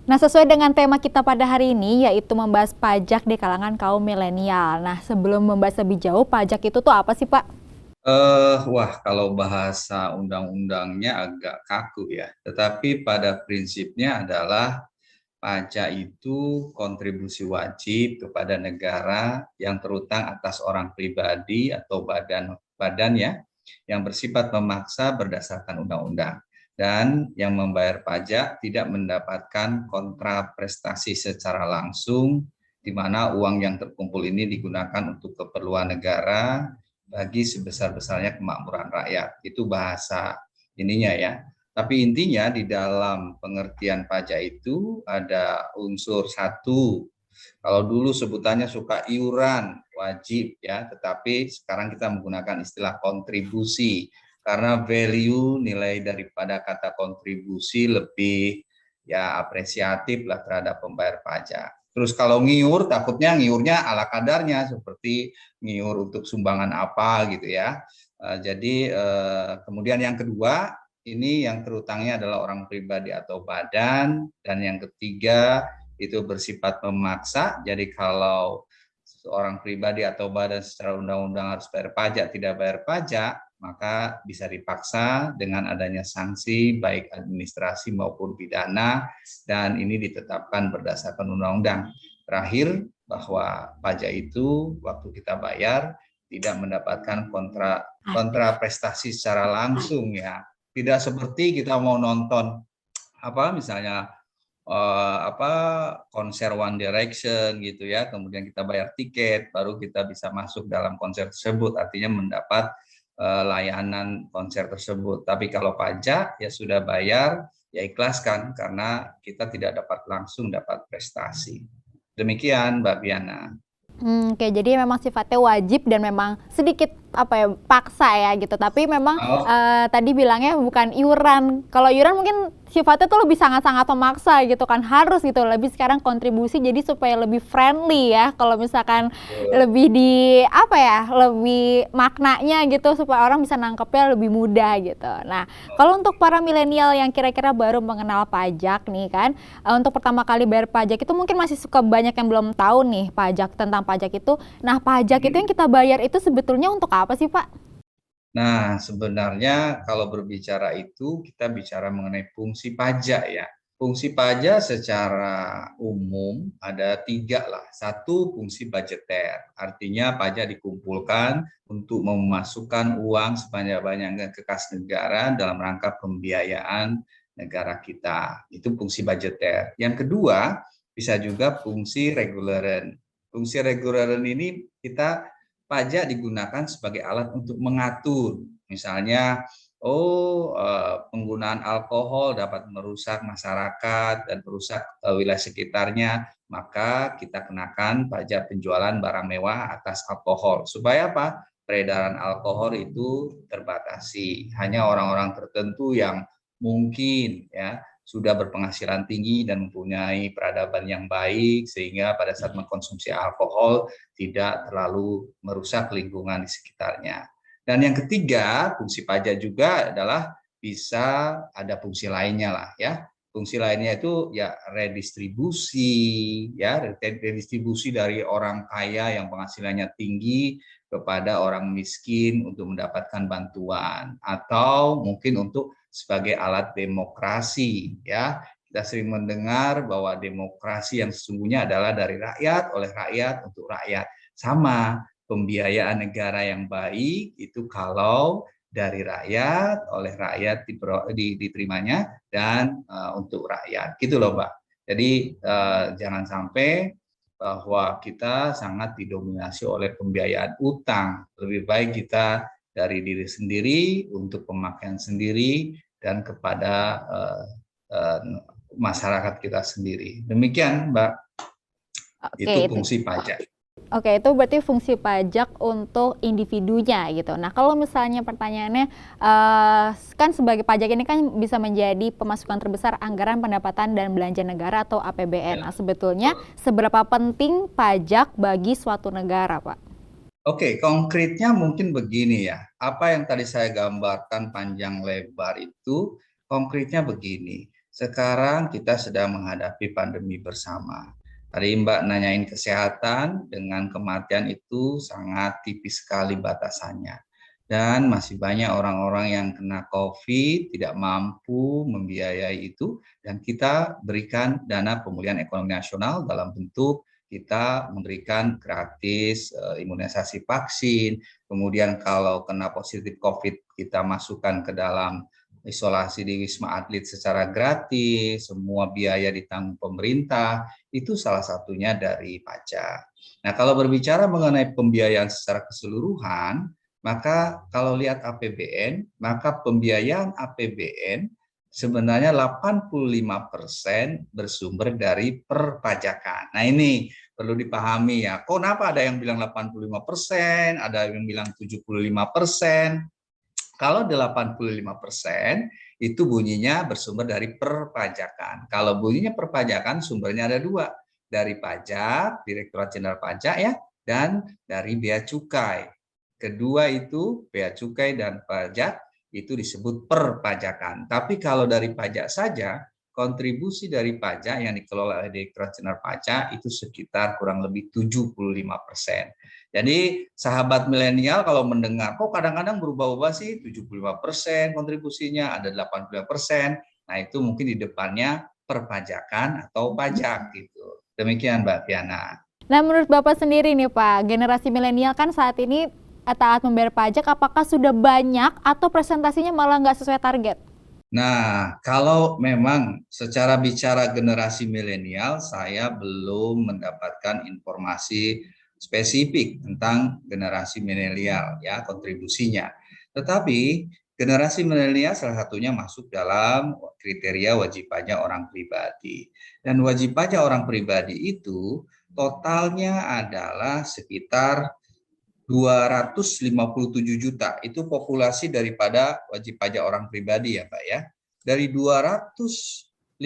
Nah, sesuai dengan tema kita pada hari ini, yaitu membahas pajak di kalangan kaum milenial. Nah, sebelum membahas lebih jauh, pajak itu tuh apa sih, Pak? Wah, kalau bahasa undang-undangnya agak kaku ya. Tetapi pada prinsipnya adalah pajak itu kontribusi wajib kepada negara yang terutang atas orang pribadi atau badan ya, yang bersifat memaksa berdasarkan undang-undang. Dan yang membayar pajak tidak mendapatkan kontraprestasi secara langsung, di mana uang yang terkumpul ini digunakan untuk keperluan negara bagi sebesar-besarnya kemakmuran rakyat. Itu bahasa ininya ya. Tapi intinya di dalam pengertian pajak itu ada unsur satu. Kalau dulu sebutannya suka iuran wajib ya, tetapi sekarang kita menggunakan istilah kontribusi karena value nilai daripada kata kontribusi lebih ya apresiatif lah terhadap pembayar pajak. Terus kalau ngiur, takutnya ngiurnya ala kadarnya seperti ngiur untuk sumbangan apa gitu ya. Jadi kemudian yang kedua ini yang terutangnya adalah orang pribadi atau badan, dan yang ketiga itu bersifat memaksa. Jadi kalau seorang pribadi atau badan secara undang-undang harus bayar pajak, tidak bayar pajak, maka bisa dipaksa dengan adanya sanksi baik administrasi maupun pidana, dan ini ditetapkan berdasarkan undang-undang. Terakhir, bahwa pajak itu waktu kita bayar tidak mendapatkan kontra prestasi secara langsung ya. Tidak seperti kita mau nonton misalnya apa konser One Direction gitu ya, kemudian kita bayar tiket baru kita bisa masuk dalam konser tersebut, artinya mendapat layanan konser tersebut. Tapi kalau pajak ya sudah bayar, ya ikhlaskan karena kita tidak dapat langsung dapat prestasi. Demikian Mbak Biana. Oke, jadi memang sifatnya wajib dan memang sedikit apa ya paksa ya gitu. Tapi memang Oh, tadi bilangnya bukan iuran. Kalau iuran mungkin sifatnya tuh lebih sangat-sangat memaksa gitu kan, harus gitu. Lebih sekarang kontribusi jadi supaya lebih friendly ya. Kalau misalkan lebih di apa ya, lebih maknanya gitu supaya orang bisa nangkepnya lebih mudah gitu. Nah, kalau untuk para milenial yang kira-kira baru mengenal pajak nih kan, untuk pertama kali bayar pajak itu mungkin masih suka banyak yang belum tahu nih pajak tentang pajak itu. Nah, pajak itu yang kita bayar itu sebetulnya untuk apa sih, Pak? nah, sebenarnya kalau berbicara itu kita bicara mengenai fungsi pajak ya. Fungsi pajak secara umum ada tiga lah. Satu, fungsi budgeter, artinya pajak dikumpulkan untuk memasukkan uang sebanyak-banyaknya ke kas negara dalam rangka pembiayaan negara kita. Itu fungsi budgeter. Yang kedua, bisa juga fungsi reguleran. Fungsi reguleran ini kita pajak digunakan sebagai alat untuk mengatur, misalnya penggunaan alkohol dapat merusak masyarakat dan merusak wilayah sekitarnya, maka kita kenakan pajak penjualan barang mewah atas alkohol. Supaya apa? Peredaran alkohol itu terbatasi. Hanya orang-orang tertentu yang mungkin ya sudah berpenghasilan tinggi dan mempunyai peradaban yang baik, sehingga pada saat mengkonsumsi alkohol tidak terlalu merusak lingkungan di sekitarnya. Dan yang ketiga, fungsi pajak juga adalah bisa ada fungsi lainnya lah ya. Fungsi lainnya itu ya redistribusi dari orang kaya yang penghasilannya tinggi kepada orang miskin untuk mendapatkan bantuan, atau mungkin untuk sebagai alat demokrasi ya. Kita sering mendengar bahwa demokrasi yang sesungguhnya adalah dari rakyat, oleh rakyat, untuk rakyat. Sama, pembiayaan negara yang baik itu kalau dari rakyat, oleh rakyat diterimanya, dan untuk rakyat. Gitu loh, Mbak. Jadi jangan sampai bahwa kita sangat didominasi oleh pembiayaan utang. Lebih baik kita dari diri sendiri untuk pemakaian sendiri dan kepada uh, masyarakat kita sendiri. Demikian, Mbak. Oke, Itu itu. fungsi pajak. Oke, itu berarti fungsi pajak untuk individunya gitu. Nah, kalau misalnya pertanyaannya, kan sebagai pajak ini kan bisa menjadi pemasukan terbesar anggaran pendapatan dan belanja negara atau APBN. Nah, Ya. sebetulnya seberapa penting pajak bagi suatu negara, Pak? Oke, konkretnya mungkin begini ya. Apa yang tadi saya gambarkan panjang lebar itu konkretnya begini. Sekarang kita sedang menghadapi pandemi bersama. Tadi Mbak nanyain kesehatan, dengan kematian itu sangat tipis sekali batasannya. Dan masih banyak orang-orang yang kena COVID, tidak mampu membiayai itu, dan kita berikan dana pemulihan ekonomi nasional dalam bentuk kita memberikan gratis imunisasi vaksin, kemudian kalau kena positif COVID kita masukkan ke dalam isolasi di Wisma Atlet secara gratis, semua biaya ditanggung pemerintah, itu salah satunya dari pajak. Nah, kalau berbicara mengenai pembiayaan secara keseluruhan, maka kalau lihat APBN, maka pembiayaan APBN sebenarnya 85% bersumber dari perpajakan. Nah, ini perlu dipahami ya. Kenapa ada yang bilang 85%, ada yang bilang 75%. Kalau 85% itu bunyinya bersumber dari perpajakan. Kalau bunyinya perpajakan, sumbernya ada dua. Dari pajak, Direktorat Jenderal Pajak ya, dan dari bea cukai. Kedua itu, bea cukai dan pajak, itu disebut perpajakan. Tapi kalau dari pajak saja, kontribusi dari pajak yang dikelola oleh Direktorat Jenderal Pajak itu sekitar kurang lebih 75%. Jadi sahabat milenial kalau mendengar, kok kadang-kadang berubah-ubah sih 75% kontribusinya, ada 85%. Nah itu mungkin di depannya perpajakan atau pajak gitu. Demikian Mbak Fiana. Nah, menurut Bapak sendiri nih Pak, generasi milenial kan saat ini taat membayar pajak, apakah sudah banyak atau presentasinya malah nggak sesuai target? Nah, kalau memang secara bicara generasi milenial, saya belum mendapatkan informasi spesifik tentang generasi milenial ya kontribusinya. Tetapi generasi milenial salah satunya masuk dalam kriteria wajib pajak orang pribadi. Dan wajib pajak orang pribadi itu totalnya adalah sekitar 257 juta, itu populasi daripada wajib pajak orang pribadi ya Pak ya. Dari 257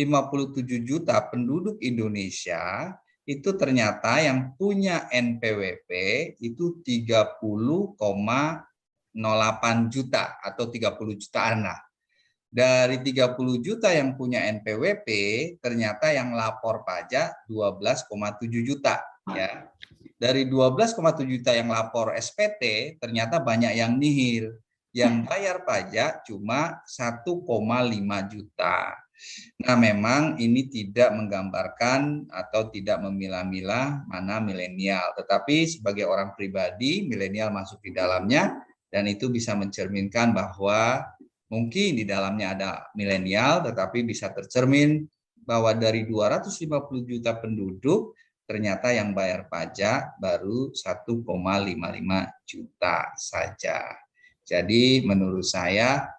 juta penduduk Indonesia, itu ternyata yang punya NPWP itu 30,08 juta atau 30 jutaan lah. Dari 30 juta yang punya NPWP, ternyata yang lapor pajak 12,7 juta ya. Dari 12,7 juta yang lapor SPT, ternyata banyak yang nihil. Yang bayar pajak cuma 1,5 juta. Nah, memang ini tidak menggambarkan atau tidak memilah-milah mana milenial. Tetapi sebagai orang pribadi, milenial masuk di dalamnya, dan itu bisa mencerminkan bahwa mungkin di dalamnya ada milenial, tetapi bisa tercermin bahwa dari 250 juta penduduk, ternyata yang bayar pajak baru 1,55 juta saja. Jadi menurut saya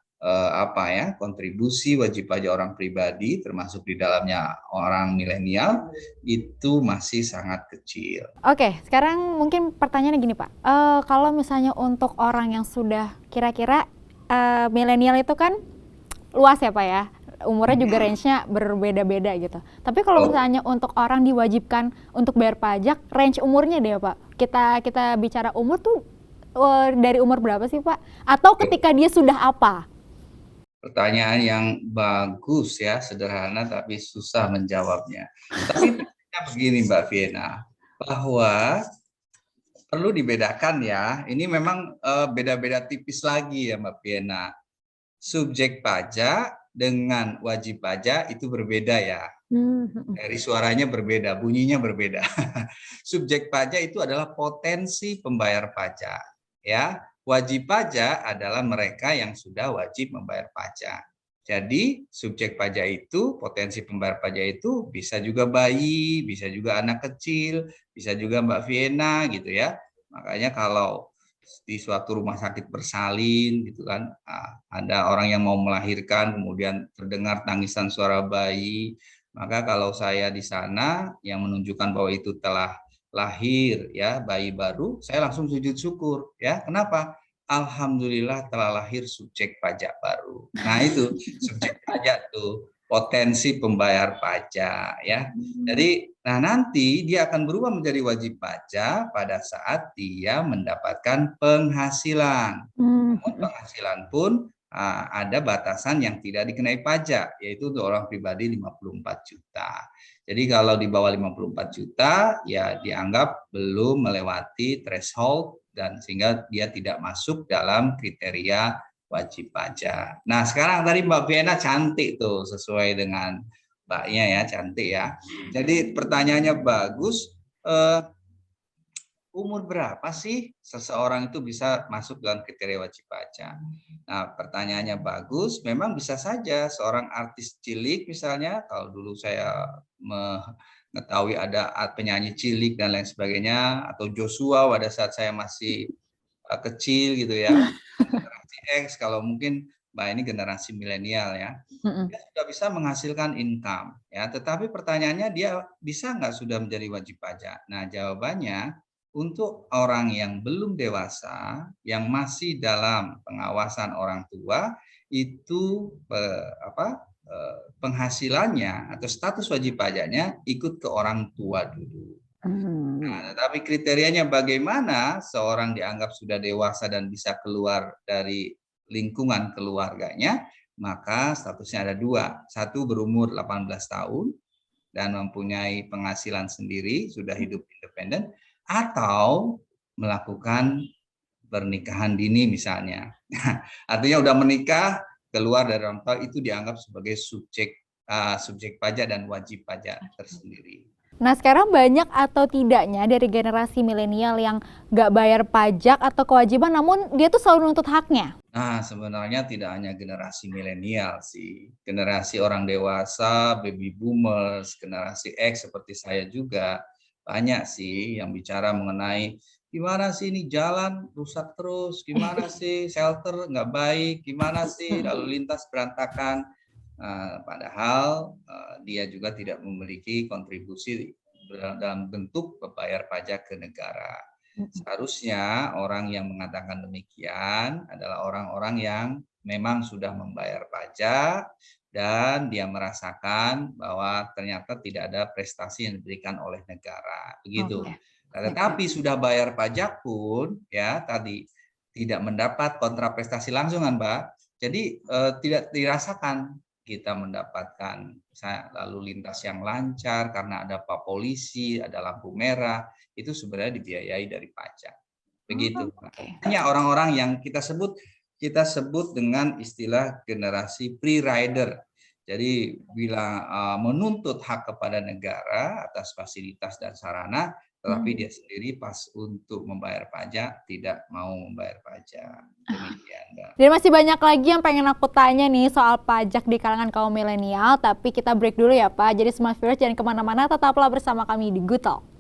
kontribusi wajib pajak orang pribadi termasuk di dalamnya orang milenial itu masih sangat kecil. Oke, sekarang mungkin pertanyaannya gini Pak, kalau misalnya untuk orang yang sudah kira-kira milenial itu kan luas ya Pak ya, umurnya juga range-nya berbeda-beda gitu. Tapi kalau misalnya untuk orang diwajibkan untuk bayar pajak, range umurnya deh Pak. Kita bicara umur tuh dari umur berapa sih Pak? Atau ketika dia sudah apa? Pertanyaan yang bagus ya, sederhana tapi susah menjawabnya. Tapi begini Mbak Fiena, bahwa perlu dibedakan ya, ini memang beda-beda tipis lagi ya Mbak Fiena. Subjek pajak dengan wajib pajak itu berbeda ya. Dari suaranya berbeda, bunyinya berbeda. Subjek pajak itu adalah potensi pembayar pajak, ya. Wajib pajak adalah mereka yang sudah wajib membayar pajak. Jadi subjek pajak itu, potensi pembayar pajak itu bisa juga bayi, bisa juga anak kecil, bisa juga Mbak Viena gitu ya. Makanya kalau di suatu rumah sakit bersalin gitu kan, ada orang yang mau melahirkan kemudian terdengar tangisan suara bayi, maka kalau saya di sana yang menunjukkan bahwa itu telah lahir ya bayi baru, saya langsung sujud syukur ya. Kenapa? Alhamdulillah telah lahir subjek pajak baru. Nah itu subjek pajak tuh potensi pembayar pajak ya. Jadi nah nanti dia akan berubah menjadi wajib pajak pada saat dia mendapatkan penghasilan. Namun penghasilan pun ada batasan yang tidak dikenai pajak, yaitu untuk orang pribadi 54 juta. Jadi kalau di bawah 54 juta, ya dianggap belum melewati threshold dan sehingga dia tidak masuk dalam kriteria wajib pajak. Nah sekarang tadi Mbak Viena cantik tuh, sesuai dengan Mbaknya ya, cantik ya. Jadi pertanyaannya bagus, umur berapa sih seseorang itu bisa masuk dalam kriteria wajib pajak? Nah, pertanyaannya bagus, memang bisa saja seorang artis cilik misalnya, kalau dulu saya mengetahui ada penyanyi cilik dan lain sebagainya, atau Joshua pada saat saya masih kecil gitu ya, generasi X, kalau mungkin Mbak ini generasi milenial ya, dia sudah bisa menghasilkan income ya, tetapi pertanyaannya dia bisa nggak sudah menjadi wajib pajak? Nah, jawabannya untuk orang yang belum dewasa, yang masih dalam pengawasan orang tua, itu penghasilannya atau status wajib pajaknya ikut ke orang tua dulu. Nah, tapi kriterianya bagaimana seorang dianggap sudah dewasa dan bisa keluar dari lingkungan keluarganya, maka statusnya ada dua. Satu, berumur 18 tahun dan mempunyai penghasilan sendiri, sudah hidup independen, atau melakukan pernikahan dini misalnya. Artinya udah menikah, keluar dari orang tua, itu dianggap sebagai subjek pajak dan wajib pajak tersendiri. Nah sekarang banyak atau tidaknya dari generasi milenial yang nggak bayar pajak atau kewajiban, namun dia tuh selalu nuntut haknya? Nah, sebenarnya tidak hanya generasi milenial sih. Generasi orang dewasa, baby boomers, generasi X seperti saya juga, banyak sih yang bicara mengenai gimana sih ini jalan rusak terus, gimana sih shelter nggak baik, gimana sih lalu lintas berantakan. Padahal dia juga tidak memiliki kontribusi dalam bentuk membayar pajak ke negara. Seharusnya orang yang mengatakan demikian adalah orang-orang yang memang sudah membayar pajak dan dia merasakan bahwa ternyata tidak ada prestasi yang diberikan oleh negara. Begitu. Nah, tetapi sudah bayar pajak pun ya tadi tidak mendapat kontraprestasi langsung kan, Mbak. Jadi tidak dirasakan kita mendapatkan lalu lintas yang lancar karena ada Pak Polisi, ada lampu merah, itu sebenarnya dibiayai dari pajak. Begitu. Hanya orang-orang yang kita sebut dengan istilah generasi pre-rider. Jadi bila menuntut hak kepada negara atas fasilitas dan sarana, tetapi dia sendiri pas untuk membayar pajak tidak mau membayar pajak. Demikian, Mbak. Dan masih banyak lagi yang pengen aku tanya nih soal pajak di kalangan kaum milenial, tapi kita break dulu ya Pak. Jadi Smart Viewers jangan kemana-mana, tetaplah bersama kami di Good Talk.